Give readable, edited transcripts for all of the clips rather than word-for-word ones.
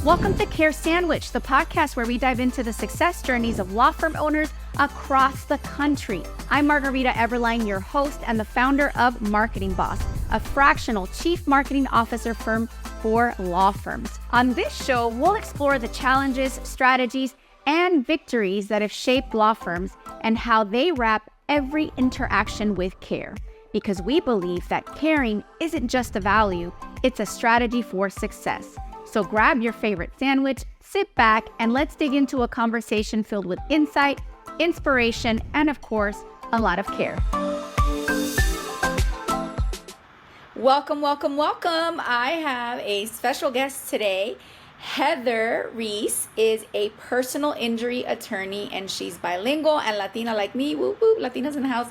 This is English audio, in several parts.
Welcome to Care Sandwich, the podcast where we dive into the success journeys of law firm owners across the country. I'm Margarita Eberline, your host and the founder of Marketing Boss, a fractional chief marketing officer firm for law firms. On this show, we'll explore the challenges, strategies, and victories that have shaped law firms and how they wrap every interaction with care. Because we believe that caring isn't just a value, it's a strategy for success. So grab your favorite sandwich, sit back, and let's dig into a conversation filled with insight, inspiration, and of course, a lot of care. Welcome, welcome, welcome. I have a special guest today. Heather Reese is a personal injury attorney, and she's bilingual and Latina like me. Woo woo, Latinas in the house.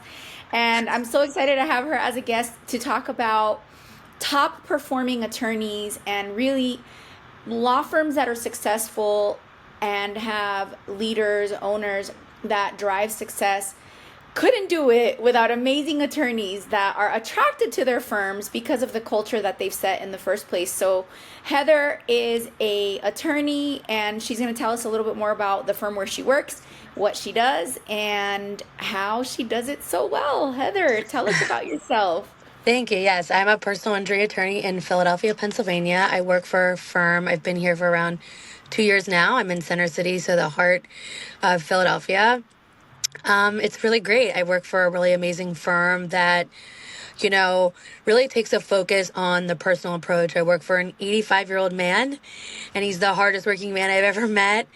And I'm so excited to have her as a guest to talk about top performing attorneys and really law firms that are successful and have leaders, owners that drive success. Couldn't do it without amazing attorneys that are attracted to their firms because of the culture that they've set in the first place. So Heather is a attorney, and she's going to tell us a little bit more about the firm where she works, what she does, and how she does it so well. Heather, tell us about yourself. Thank you. Yes, I'm a personal injury attorney in Philadelphia, Pennsylvania. I work for a firm. I've been here for around 2 years now. I'm in Center City, so the heart of Philadelphia. It's really great. I work for a really amazing firm that, really takes a focus on the personal approach. I work for an 85-year-old man, and he's the hardest working man I've ever met.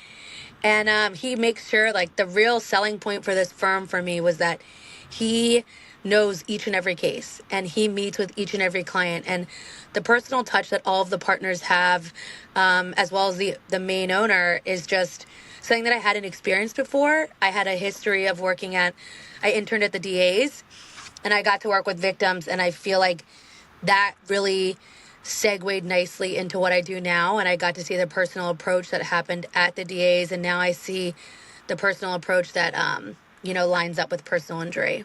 And he makes sure, the real selling point for this firm for me was that he knows each and every case, and he meets with each and every client, and the personal touch that all of the partners have, as well as the main owner, is just something that I hadn't experienced before. I had a history of I interned at the DAs, and I got to work with victims, and I feel like that really segued nicely into what I do now, and I got to see the personal approach that happened at the DAs, and now I see the personal approach that lines up with personal injury.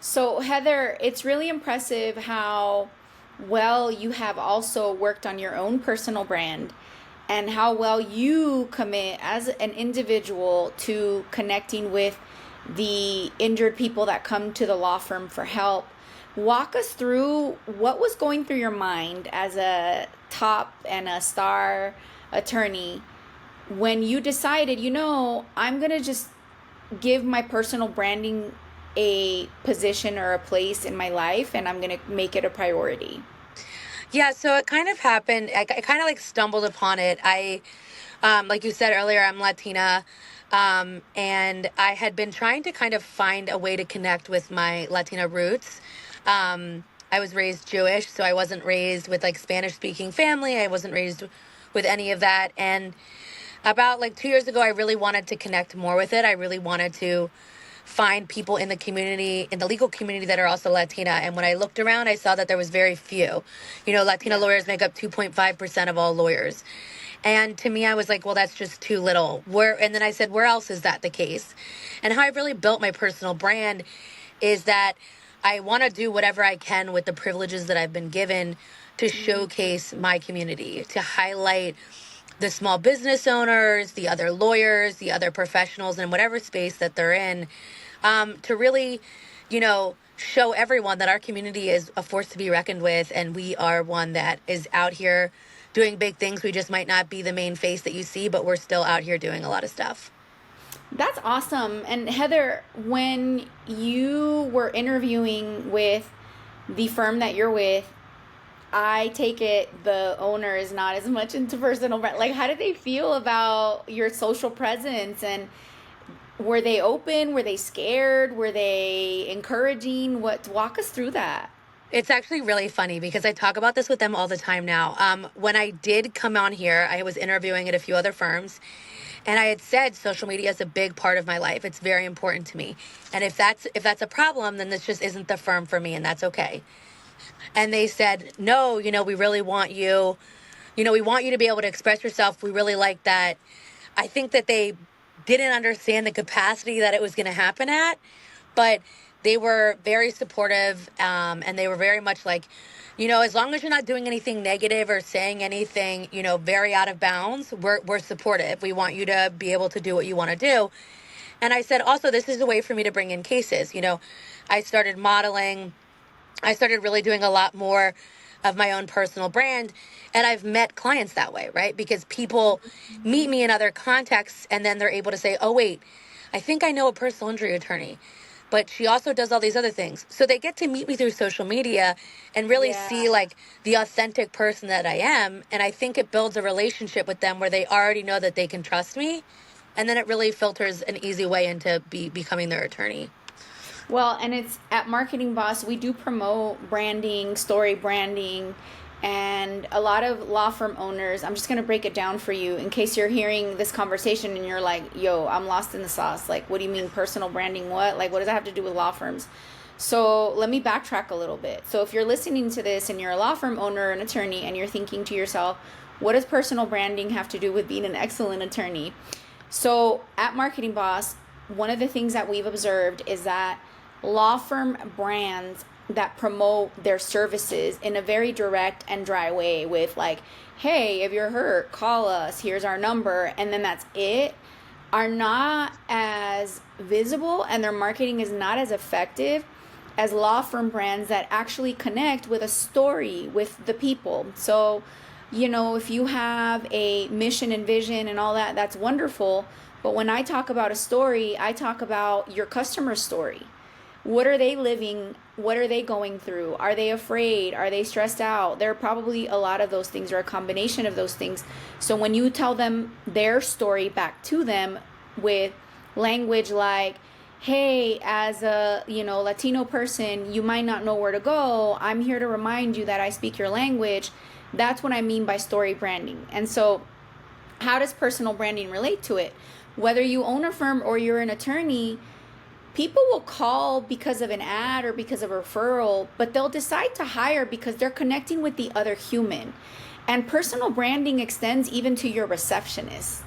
So Heather, it's really impressive how well you have also worked on your own personal brand and how well you commit as an individual to connecting with the injured people that come to the law firm for help. Walk us through what was going through your mind as a top and a star attorney when you decided, I'm going to just give my personal branding a position or a place in my life, and I'm going to make it a priority. Yeah, so it kind of happened. I kind of stumbled upon it. I, like you said earlier, I'm Latina, and I had been trying to kind of find a way to connect with my Latina roots. I was raised Jewish, so I wasn't raised with Spanish-speaking family. I wasn't raised with any of that. And about 2 years ago, I really wanted to connect more with it. I really wanted to find people in the community, in the legal community, that are also Latina. And when I looked around, I saw that there was very few. Latina lawyers make up 2.5% of all lawyers. And to me, I was like, well, that's just too little. And then I said, where else is that the case? And how I really built my personal brand is that I want to do whatever I can with the privileges that I've been given to showcase my community, to highlight the small business owners, the other lawyers, the other professionals in whatever space that they're in, to really, show everyone that our community is a force to be reckoned with, and we are one that is out here doing big things. We just might not be the main face that you see, but we're still out here doing a lot of stuff. That's awesome. And Heather, when you were interviewing with the firm that you're with, I take it the owner is not as much into personal brand. How did they feel about your social presence? And were they open? Were they scared? Were they encouraging? Walk us through that. It's actually really funny because I talk about this with them all the time now. When I did come on here, I was interviewing at a few other firms, and I had said social media is a big part of my life. It's very important to me. And if that's a problem, then this just isn't the firm for me, and that's okay. And they said, no, we really want you, we want you to be able to express yourself. We really like that. I think that they didn't understand the capacity that it was going to happen at, but they were very supportive, and they were very much like, as long as you're not doing anything negative or saying anything, very out of bounds, we're supportive. We want you to be able to do what you want to do. And I said, also, this is a way for me to bring in cases. I started modeling. I started really doing a lot more of my own personal brand. And I've met clients that way, right? Because people meet me in other contexts and then they're able to say, oh, wait, I think I know a personal injury attorney, but she also does all these other things. So they get to meet me through social media and really Yeah. see like the authentic person that I am. And I think it builds a relationship with them where they already know that they can trust me. And then it really filters an easy way into becoming their attorney. Well, and it's at Marketing Boss, we do promote branding, story branding, and a lot of law firm owners. I'm just going to break it down for you in case you're hearing this conversation and you're like, yo, I'm lost in the sauce. Like, what do you mean personal branding? What? Like, what does that have to do with law firms? So let me backtrack a little bit. So if you're listening to this and you're a law firm owner or an attorney and you're thinking to yourself, what does personal branding have to do with being an excellent attorney? So at Marketing Boss, one of the things that we've observed is that law firm brands that promote their services in a very direct and dry way with like, hey, if you're hurt, call us, here's our number, and then that's it, are not as visible and their marketing is not as effective as law firm brands that actually connect with a story with the people. So, if you have a mission and vision and all that, that's wonderful. But when I talk about a story, I talk about your customer's story. What are they living? What are they going through? Are they afraid? Are they stressed out? There are probably a lot of those things or a combination of those things. So when you tell them their story back to them with language like, hey, as a Latino person, you might not know where to go. I'm here to remind you that I speak your language. That's what I mean by story branding. And so how does personal branding relate to it? Whether you own a firm or you're an attorney, people will call because of an ad or because of a referral, but they'll decide to hire because they're connecting with the other human. And personal branding extends even to your receptionist.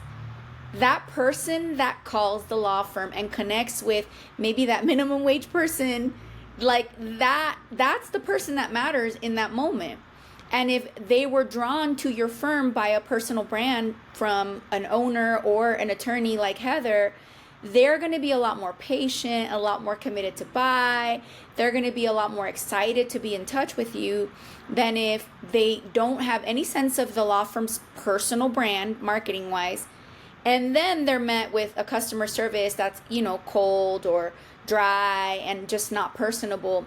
That person that calls the law firm and connects with maybe that minimum wage person, like that's the person that matters in that moment. And if they were drawn to your firm by a personal brand from an owner or an attorney like Heather, they're going to be a lot more patient, a lot more committed to buy. They're going to be a lot more excited to be in touch with you than if they don't have any sense of the law firm's personal brand, marketing wise. And then they're met with a customer service that's, cold or dry and just not personable.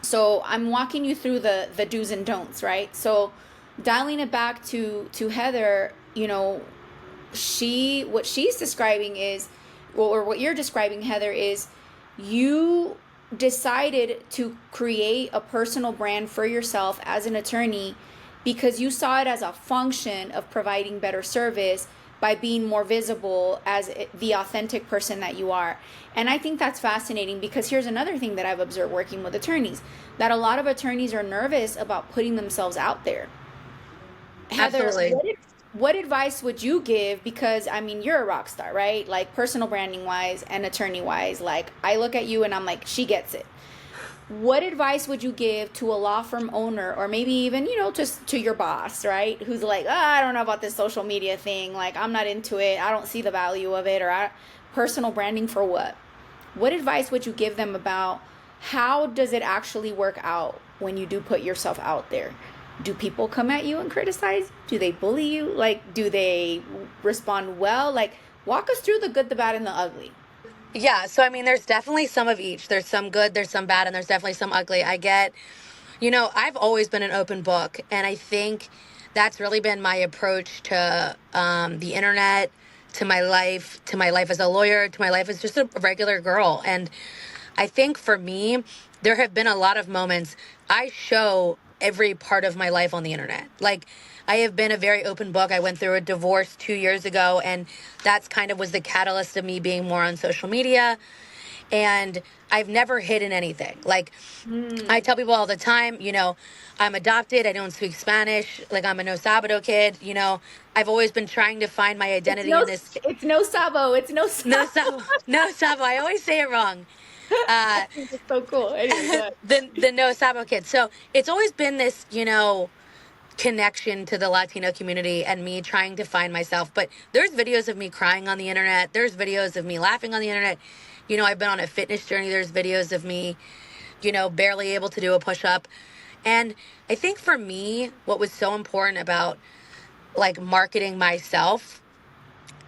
So I'm walking you through the do's and don'ts, right? So dialing it back to Heather, what she's describing is, or what you're describing, Heather, is you decided to create a personal brand for yourself as an attorney because you saw it as a function of providing better service by being more visible as the authentic person that you are. And I think that's fascinating because here's another thing that I've observed working with attorneys, that a lot of attorneys are nervous about putting themselves out there. Heather, Absolutely. what advice would you give? Because you're a rock star, right? Like personal branding wise and attorney wise, like I look at you and I'm like, she gets it. What advice would you give to a law firm owner, or maybe even, just to your boss, right? Who's like, I don't know about this social media thing. Like, I'm not into it. I don't see the value of it. Or personal branding for what? What advice would you give them about how does it actually work out when you do put yourself out there? Do people come at you and criticize? Do they bully you? Like, do they respond well? Like, walk us through the good, the bad, and the ugly. Yeah, so there's definitely some of each. There's some good, there's some bad, and there's definitely some ugly. I've always been an open book, and I think that's really been my approach to the internet, to my life as a lawyer, to my life as just a regular girl. And I think for me, there have been a lot of moments I show every part of my life on the internet. Like, I have been a very open book. I went through a divorce 2 years ago, and that's kind of was the catalyst of me being more on social media. And I've never hidden anything. Like, I tell people all the time, I'm adopted. I don't speak Spanish. Like, I'm a no Sabado kid. I've always been trying to find my identity in this. It's no sabo. It's no sabo. No Sabo. No Sabo. I always say it wrong. Uh, I think it's so cool. Anyway, go ahead. the No Sabo kids. So it's always been this, connection to the Latino community and me trying to find myself. But there's videos of me crying on the internet. There's videos of me laughing on the internet. I've been on a fitness journey. There's videos of me, barely able to do a push up. And I think for me, what was so important about like marketing myself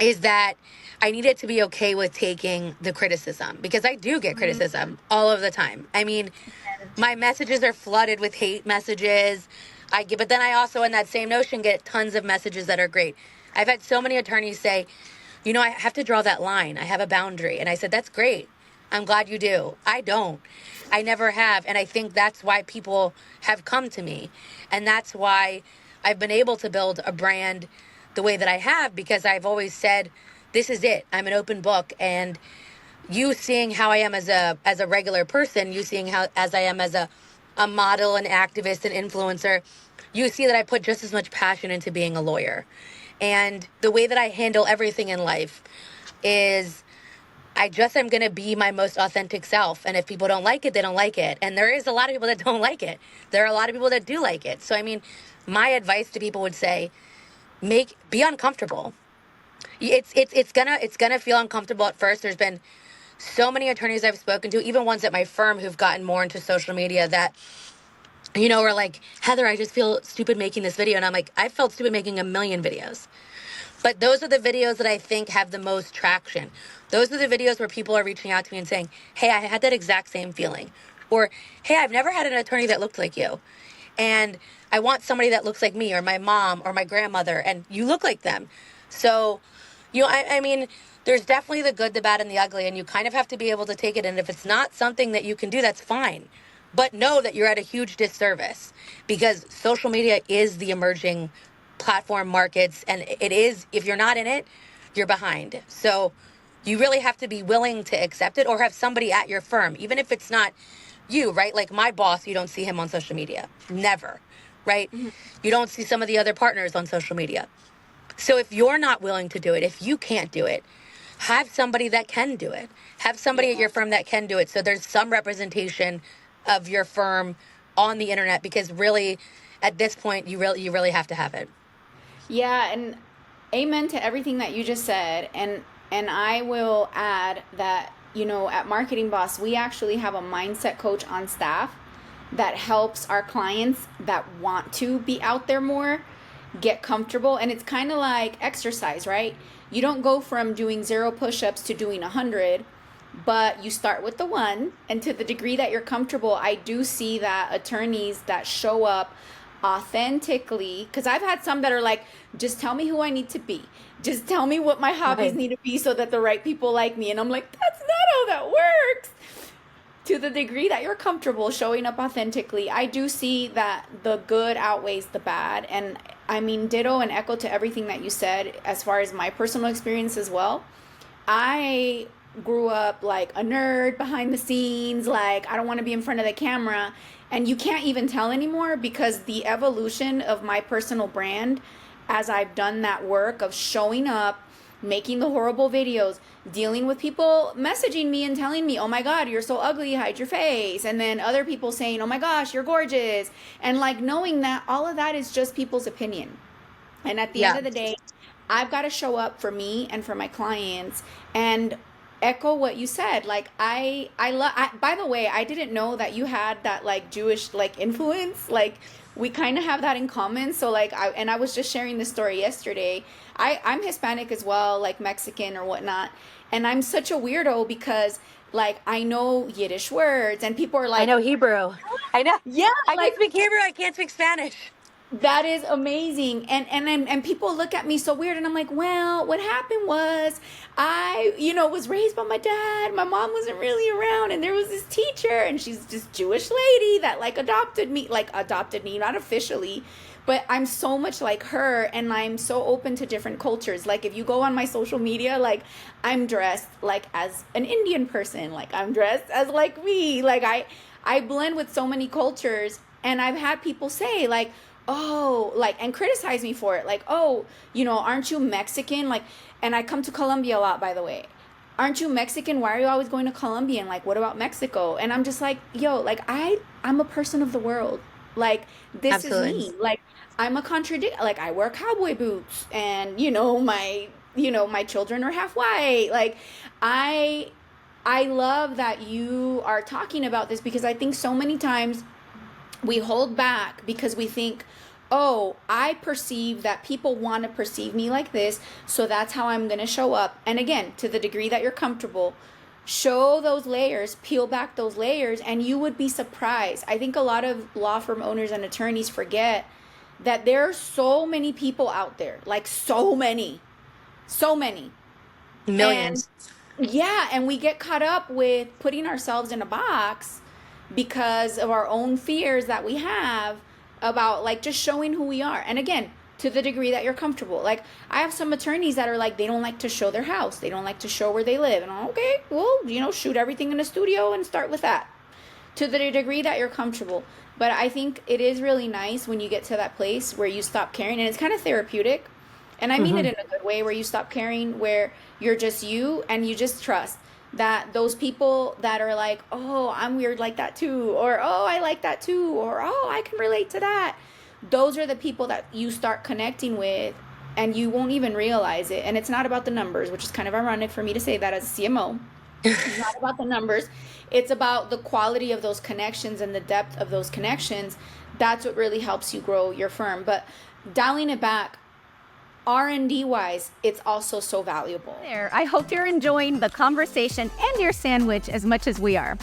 is that I needed to be okay with taking the criticism, because I do get Mm, criticism all of the time. I mean, my messages are flooded with hate messages. But then I also, in that same notion, get tons of messages that are great. I've had so many attorneys say, I have to draw that line. I have a boundary. And I said, that's great. I'm glad you do. I don't. I never have. And I think that's why people have come to me. And that's why I've been able to build a brand the way that I have, because I've always said, this is it. I'm an open book. And you seeing how I am as a regular person, you seeing how as I am as a model, an activist, an influencer, you see that I put just as much passion into being a lawyer. And the way that I handle everything in life is I just am going to be my most authentic self. And if people don't like it, they don't like it. And there is a lot of people that don't like it. There are a lot of people that do like it. So, I mean, my advice to people would say, be uncomfortable. It's gonna feel uncomfortable at first. There's been so many attorneys I've spoken to, even ones at my firm who've gotten more into social media that, are like, Heather, I just feel stupid making this video. And I'm like, I felt stupid making a million videos. But those are the videos that I think have the most traction. Those are the videos where people are reaching out to me and saying, hey, I had that exact same feeling. Or, hey, I've never had an attorney that looked like you. And I want somebody that looks like me, or my mom or my grandmother, and you look like them. So, I mean, there's definitely the good, the bad, and the ugly, and you kind of have to be able to take it. And if it's not something that you can do, that's fine. But know that you're at a huge disservice, because social media is the emerging platform markets, and it is, if you're not in it, you're behind. So you really have to be willing to accept it, or have somebody at your firm, even if it's not you, right? Like my boss, you don't see him on social media. Never, right? mhm. You don't see some of the other partners on social media. So if you're not willing to do it, if you can't do it, have somebody that can do it. Have somebody at Yeah. your firm that can do it. So there's some representation of your firm on the internet, because really at this point you really have to have it. Yeah, and amen to everything that you just said. And I will add that, at Marketing Boss, we actually have a mindset coach on staff that helps our clients that want to be out there more get comfortable. And it's kind of like exercise, right? You don't go from doing 0 push-ups to doing 100, but you start with the 1. And to the degree that you're comfortable, I do see that attorneys that show up authentically, because I've had some that are like, just tell me who I need to be, just tell me what my hobbies Right. need to be so that the right people like me. And I'm like, that's not how that works. To the degree that you're comfortable showing up authentically, I do see that the good outweighs the bad. And I mean, ditto and echo to everything that you said as far as my personal experience as well. I grew up like a nerd behind the scenes, like I don't want to be in front of the camera. And you can't even tell anymore, because the evolution of my personal brand, as I've done that work of showing up, making the horrible videos, dealing with people messaging me and telling me, oh my God, you're so ugly, hide your face. And then other people saying, oh my gosh, you're gorgeous. And like knowing that all of that is just people's opinion. And at the end Yeah. of the day, I've got to show up for me and for my clients, and echo what you said. Like I love, by the way, I didn't know that you had that like Jewish like influence. Like we kind of have that in common. So like I was just sharing this story yesterday. I'm Hispanic as well, like Mexican or whatnot. And I'm such a weirdo because like I know Yiddish words and people are I like, know Hebrew. I know. yeah, I can like speak Hebrew. I can't speak Spanish. that is amazing. And people look at me so weird, and I'm like, well, what happened was I, was raised by my dad. My mom wasn't really around, and there was this teacher, and she's this Jewish lady that like adopted me, not officially, but I'm so much like her, and I'm so open to different cultures. Like if you go on my social media, like I'm dressed like as an Indian person, like I'm dressed as like me. Like I blend with so many cultures, and I've had people say like, oh, like, and criticize me for it, like, oh, aren't you Mexican? Like, and I come to Colombia a lot, by the way. aren't you Mexican? Why are you always going to Colombia? And like, what about Mexico? And I'm just like, yo, like I'm a person of the world. Like this is Absolutely. me. Like I'm a contradict. Like I wear cowboy boots, and my children are half white. Like I I love that you are talking about this because I think so many times we hold back because we think, oh, I perceive that people want to perceive me like this, so that's how I'm going to show up. And again, to the degree that you're comfortable, show those layers, peel back those layers, and you would be surprised. I think a lot of law firm owners and attorneys forget that there are so many people out there, like so many, so many. And Millions. yeah, and we get caught up with putting ourselves in a box because of our own fears that we have about like just showing who we are. And again, to the degree that you're comfortable. Like I have some attorneys that are like they don't like to show their house. They don't like to show where they live. And I'm okay, well, shoot everything in a studio and start with that. To the degree that you're comfortable. But I think it is really nice when you get to that place where you stop caring and it's kind of therapeutic. And I mean it Hmm. in a good way where you stop caring, where you're just you and you just trust that those people that are like, oh, I'm weird like that too, or oh, I like that too, or oh, I can relate to that. Those are the people that you start connecting with and you won't even realize it. And it's not about the numbers, which is kind of ironic for me to say that as a CMO. It's not about the numbers. It's about the quality of those connections and the depth of those connections. That's what really helps you grow your firm. But dialing it back, R&D wise, it's also so valuable. There, I hope you're enjoying the conversation and your sandwich as much as we are.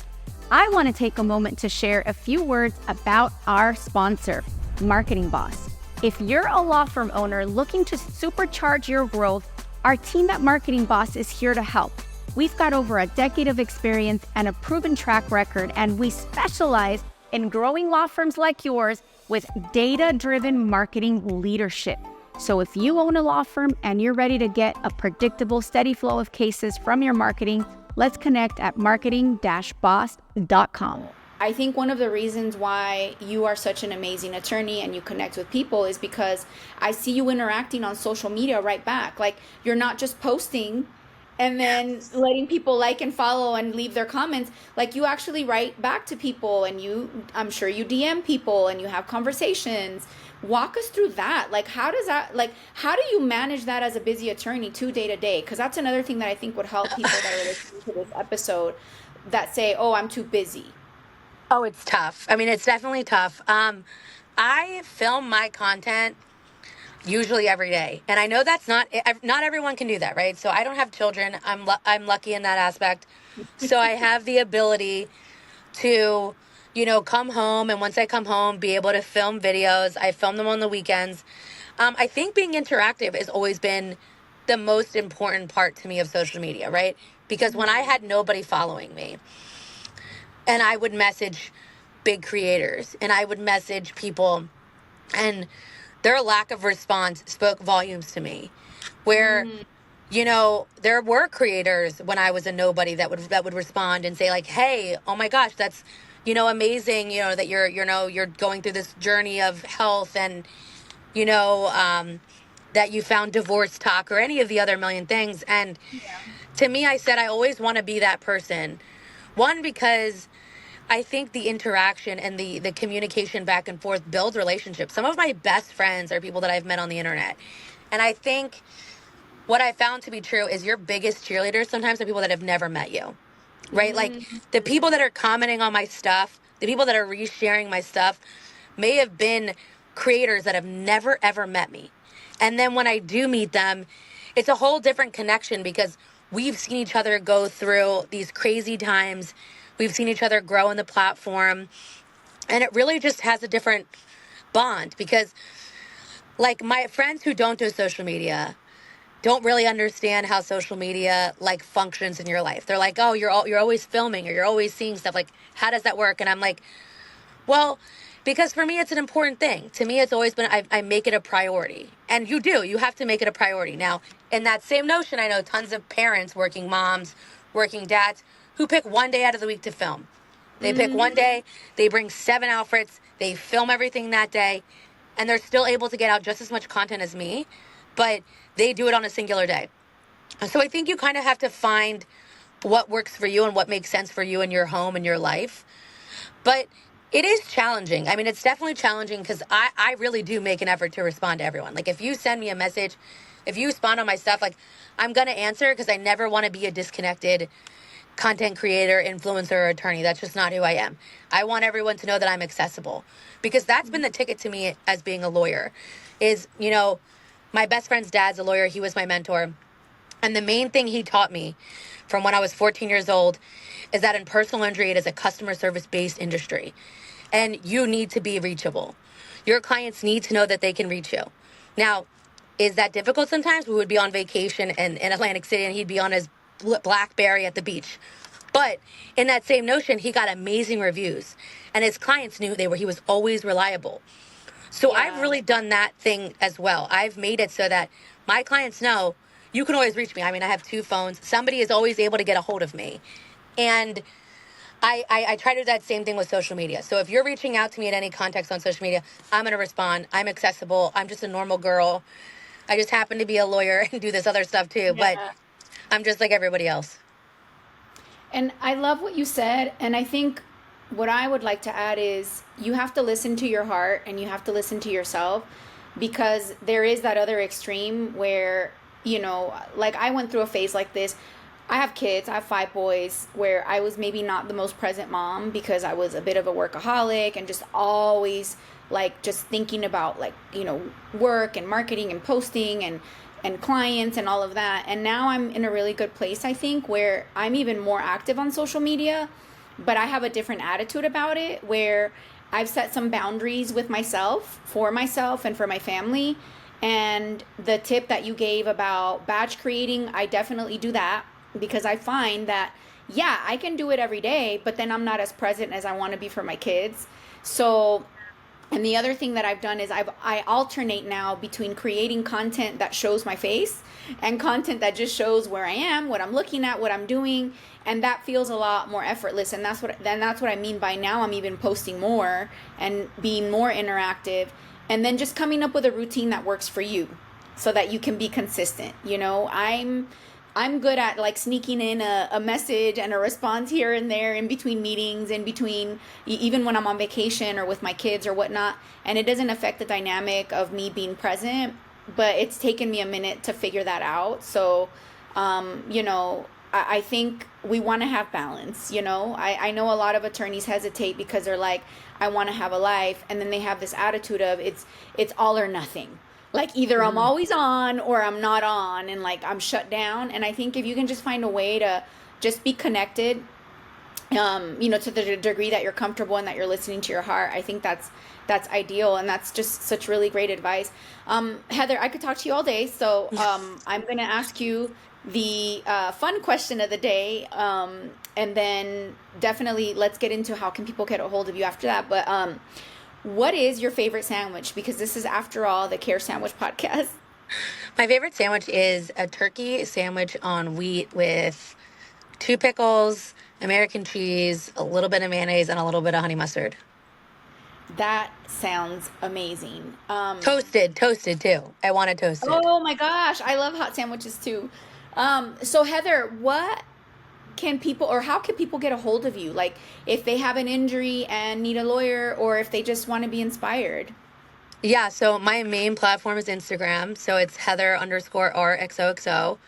I want to take a moment to share a few words about our sponsor, Marketing Boss. If you're a law firm owner looking to supercharge your growth, our team at Marketing Boss is here to help. We've got over a decade of experience and a proven track record, and we specialize in growing law firms like yours with data-driven marketing leadership. So if you own a law firm and you're ready to get a predictable, steady flow of cases from your marketing, let's connect at marketing-boss.com. I think one of the reasons why you are such an amazing attorney and you connect with people is because I see you interacting on social media right back. Like you're not just posting and then letting people like and follow and leave their comments. Like you actually write back to people and I'm sure you DM people and you have conversations. Walk us through that. Like how do you manage that as a busy attorney too day to day? Because that's another thing that I think would help people that are listening to this episode that say, oh, I'm too busy. Oh, it's tough. I mean, it's definitely tough. I film my content usually every day, and I know that's not everyone can do that, right? So I don't have children. I'm lucky in that aspect. So I have the ability to, come home, and once I come home, be able to film videos. I film them on the weekends. I think being interactive has always been the most important part to me of social media, right? Because when I had nobody following me, and I would message big creators and I would message people, and their lack of response spoke volumes to me. Where, there were creators when I was a nobody that would respond and say like, "Hey, oh my gosh, that's amazing, that you're going through this journey of health, and that you found divorce talk or any of the other million things." And to me, I said I always want to be that person. One, because I think the interaction and the communication back and forth builds relationships. Some of my best friends are people that I've met on the internet. And I think what I found to be true is your biggest cheerleaders sometimes are people that have never met you, right? Like the people that are commenting on my stuff, the people that are resharing my stuff may have been creators that have never, ever met me. And then when I do meet them, it's a whole different connection because we've seen each other go through these crazy times. We've seen each other grow in the platform. And it really just has a different bond because, like, my friends who don't do social media don't really understand how social media like functions in your life. They're like, "Oh, you're always filming or you're always seeing stuff. Like, how does that work?" And I'm like, well, because for me, it's an important thing. To me, it's always been, I make it a priority. And you have to make it a priority. Now, in that same notion, I know tons of parents, working moms, working dads, who pick one day out of the week to film. They pick one day, they bring 7 outfits, they film everything that day, and they're still able to get out just as much content as me, but they do it on a singular day. So I think you kind of have to find what works for you and what makes sense for you in your home and your life. But it is challenging. I mean, it's definitely challenging because I really do make an effort to respond to everyone. Like, if you send me a message, if you respond on my stuff, like, I'm going to answer because I never want to be a disconnected content creator, influencer, or attorney. That's just not who I am. I want everyone to know that I'm accessible because that's been the ticket to me as being a lawyer is, my best friend's dad's a lawyer. He was my mentor. And the main thing he taught me from when I was 14 years old is that in personal injury, it is a customer service based industry and you need to be reachable. Your clients need to know that they can reach you. Now, is that difficult sometimes? We would be on vacation in Atlantic City and he'd be on his Blackberry at the beach. But in that same notion, he got amazing reviews and his clients knew he was always reliable. So I've Yeah. really done that thing as well. I've made it so that my clients know you can always reach me. I mean, I have two phones. Somebody is always able to get a hold of me. And I try to do that same thing with social media. So if you're reaching out to me in any context on social media, I'm going to respond. I'm accessible. I'm just a normal girl. I just happen to be a lawyer and do this other stuff too. But Yeah. I'm just like everybody else. And I love what you said. And I think what I would like to add is you have to listen to your heart and you have to listen to yourself because there is that other extreme where, like I went through a phase like this. I have kids, I have 5 boys, where I was maybe not the most present mom because I was a bit of a workaholic and just always like just thinking about like, work and marketing and posting and clients and all of that. And now I'm in a really good place, I think, where I'm even more active on social media, but I have a different attitude about it where I've set some boundaries with myself, for myself and for my family. And the tip that you gave about batch creating, I definitely do that because I find that, yeah, I can do it every day, but then I'm not as present as I want to be for my kids. So and the other thing that I've done is I alternate now between creating content that shows my face and content that just shows where I am, what I'm looking at, what I'm doing, and that feels a lot more effortless. And that's what I mean by now I'm even posting more and being more interactive, and then just coming up with a routine that works for you, so that you can be consistent. I'm good at like sneaking in a message and a response here and there in between meetings, in between even when I'm on vacation or with my kids or whatnot. And it doesn't affect the dynamic of me being present, but it's taken me a minute to figure that out. So, I think we want to have balance. I know a lot of attorneys hesitate because they're like, I want to have a life. And then they have this attitude of it's all or nothing, like either I'm always on or I'm not on, and like I'm shut down. And I think if you can just find a way to just be connected, to the degree that you're comfortable and that you're listening to your heart, I think that's ideal, and that's just such really great advice. Heather, I could talk to you all day, so I'm gonna ask you the fun question of the day, and then definitely let's get into how can people get a hold of you after that. But what is your favorite sandwich? Because this is, after all, the Care Sandwich podcast. My favorite sandwich is a turkey sandwich on wheat with 2 pickles, American cheese, a little bit of mayonnaise, and a little bit of honey mustard. That sounds amazing. Toasted too. I want it toasted. Oh my gosh, I love hot sandwiches too. So Heather, how can people get a hold of you? Like if they have an injury and need a lawyer, or if they just want to be inspired. Yeah, so my main platform is Instagram. So it's Heather_RXOXO.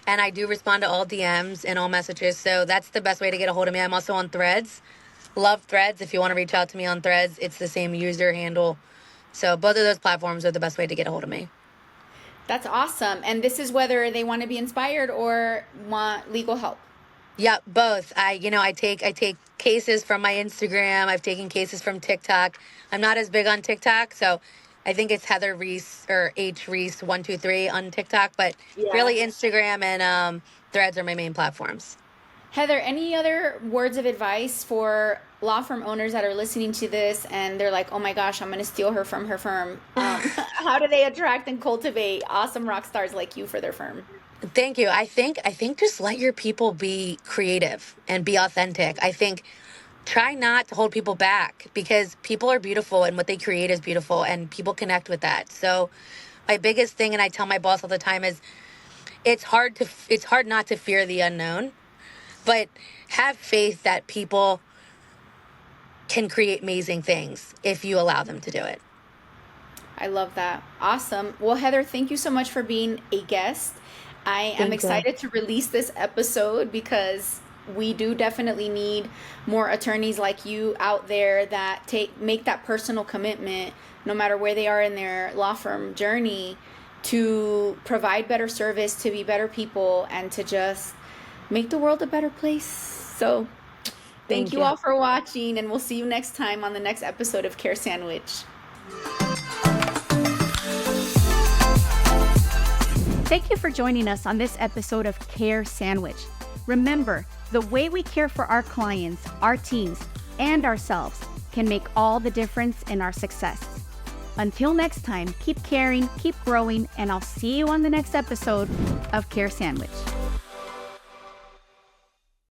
And I do respond to all DMs and all messages. So that's the best way to get a hold of me. I'm also on Threads. Love Threads. If you want to reach out to me on Threads, it's the same user handle. So both of those platforms are the best way to get a hold of me. That's awesome. And this is whether they want to be inspired or want legal help. Yeah, both. I take cases from my Instagram. I've taken cases from TikTok. I'm not as big on TikTok, so I think it's Heather Reese or H Reese 123 on TikTok, but Yeah. really Instagram and Threads are my main platforms. Heather, any other words of advice for law firm owners that are listening to this and they're like, oh my gosh, I'm going to steal her from her firm? How do they attract and cultivate awesome rock stars like you for their firm? Thank you. I think just let your people be creative and be authentic. I think try not to hold people back because people are beautiful and what they create is beautiful and people connect with that. So my biggest thing, and I tell my boss all the time, is it's hard not to fear the unknown, but have faith that people can create amazing things if you allow them to do it. I love that. Awesome. Well, Heather, thank you so much for being a guest. I am Thank you. excited to release this episode because we do definitely need more attorneys like you out there that make that personal commitment, no matter where they are in their law firm journey, to provide better service, to be better people, and to just make the world a better place. So thank Thank you you. all for watching, and we'll see you next time on the next episode of Care Sandwich. Thank you for joining us on this episode of Care Sandwich. Remember, the way we care for our clients, our teams, and ourselves can make all the difference in our success. Until next time, keep caring, keep growing, and I'll see you on the next episode of Care Sandwich.